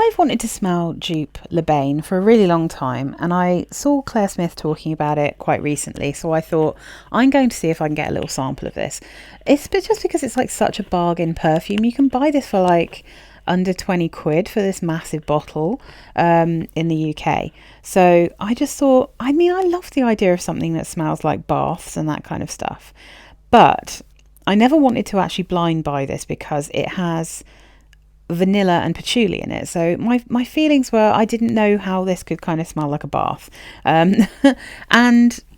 I've wanted to smell Joop Bain for a really long time, and I saw Claire Smith talking about it quite recently, so I thought I'm going to see if I can get a little sample of this. It's just because it's like such a bargain perfume. You can buy this for like under 20 quid for this massive bottle in the UK. So I just thought, I mean, I love the idea of something that smells like baths and that kind of stuff. But I never wanted to actually blind buy this because it has vanilla and patchouli in it. So my feelings were I didn't know how this could kind of smell like a bath. And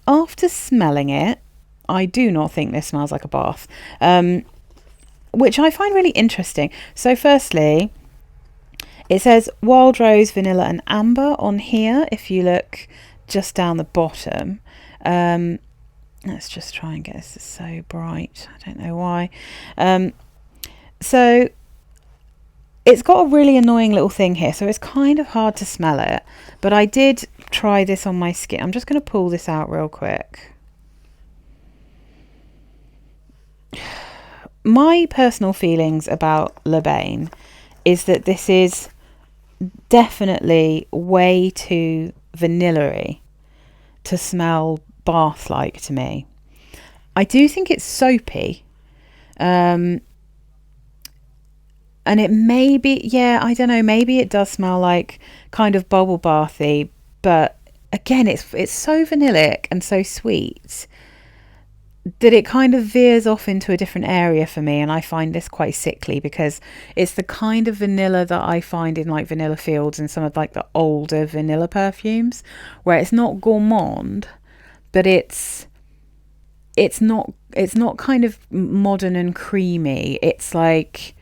after smelling it, I do not think this smells like a bath. Which I find really interesting. So firstly, it says wild rose, vanilla and amber on here. If you look just down the bottom, let's just try and get this. It's so bright. I don't know why. So it's got a really annoying little thing here. So it's kind of hard to smell it. But I did try this on my skin. I'm just going to pull this out real quick. My personal feelings about Bain is that this is definitely way too vanilla-y to smell bath-like to me. I do think it's soapy. And it may be, yeah, I don't know, maybe it does smell like kind of bubble bathy, but again, it's so vanillic and so sweet that it kind of veers off into a different area for me, and I find this quite sickly because it's the kind of vanilla that I find in like Vanilla Fields and some of like the older vanilla perfumes, where it's not gourmand, but it's not kind of modern and creamy. It's like,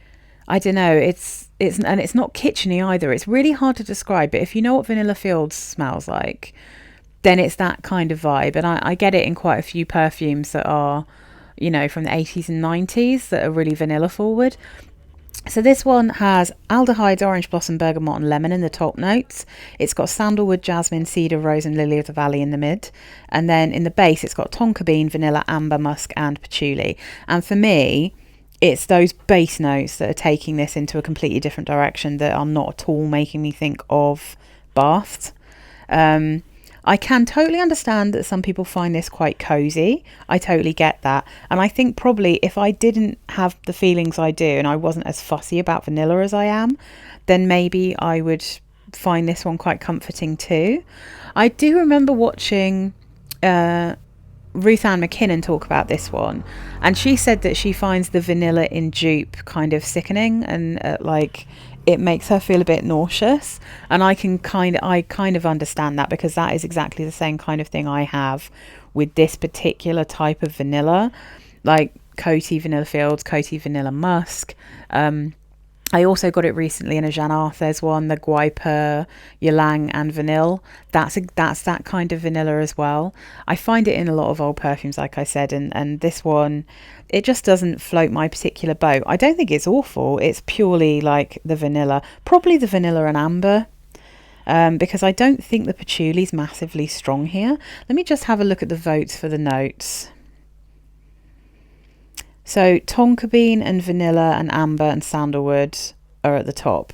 I don't know, it's not kitcheny either. It's really hard to describe, but if you know what Vanilla Fields smells like, then it's that kind of vibe. And I get it in quite a few perfumes that are, you know, from the 80s and 90s that are really vanilla forward. So this one has aldehydes, orange blossom, bergamot and lemon in the top notes. It's got sandalwood, jasmine, cedar, rose and lily of the valley in the mid. And then in the base, it's got tonka bean, vanilla, amber, musk and patchouli. And for me, it's those base notes that are taking this into a completely different direction that are not at all making me think of baths. I can totally understand that some people find this quite cozy. I totally get that. And I think probably if I didn't have the feelings I do and I wasn't as fussy about vanilla as I am, then maybe I would find this one quite comforting too. I do remember watching Ruth Ann McKinnon talk about this one, and she said that she finds the vanilla in Joop kind of sickening and like it makes her feel a bit nauseous, and I kind of understand that because that is exactly the same kind of thing I have with this particular type of vanilla, like Coty Vanilla Fields, Coty Vanilla Musk. I also got it recently in a Jean Arthurs one, the Guayper, Ylang and Vanille. That's that kind of vanilla as well. I find it in a lot of old perfumes, like I said, and this one, it just doesn't float my particular boat. I don't think it's awful. It's purely like the vanilla, probably the vanilla and amber, because I don't think the patchouli's massively strong here. Let me just have a look at the votes for the notes. So tonka bean and vanilla and amber and sandalwood are at the top.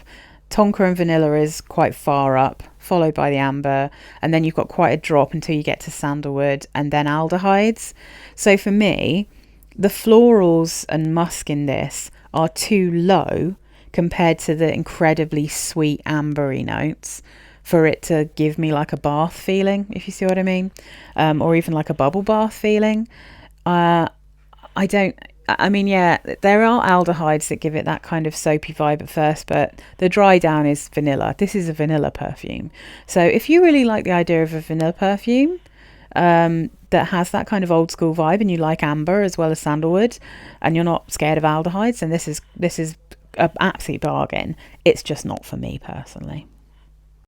Tonka and vanilla is quite far up, followed by the amber, and then you've got quite a drop until you get to sandalwood and then aldehydes. So for me, the florals and musk in this are too low compared to the incredibly sweet ambery notes for it to give me like a bath feeling, if you see what I mean, or even like a bubble bath feeling. I mean, yeah, there are aldehydes that give it that kind of soapy vibe at first, but the dry down is vanilla. This is a vanilla perfume. So if you really like the idea of a vanilla perfume that has that kind of old school vibe, and you like amber as well as sandalwood, and you're not scared of aldehydes, then this is an absolute bargain. It's just not for me personally.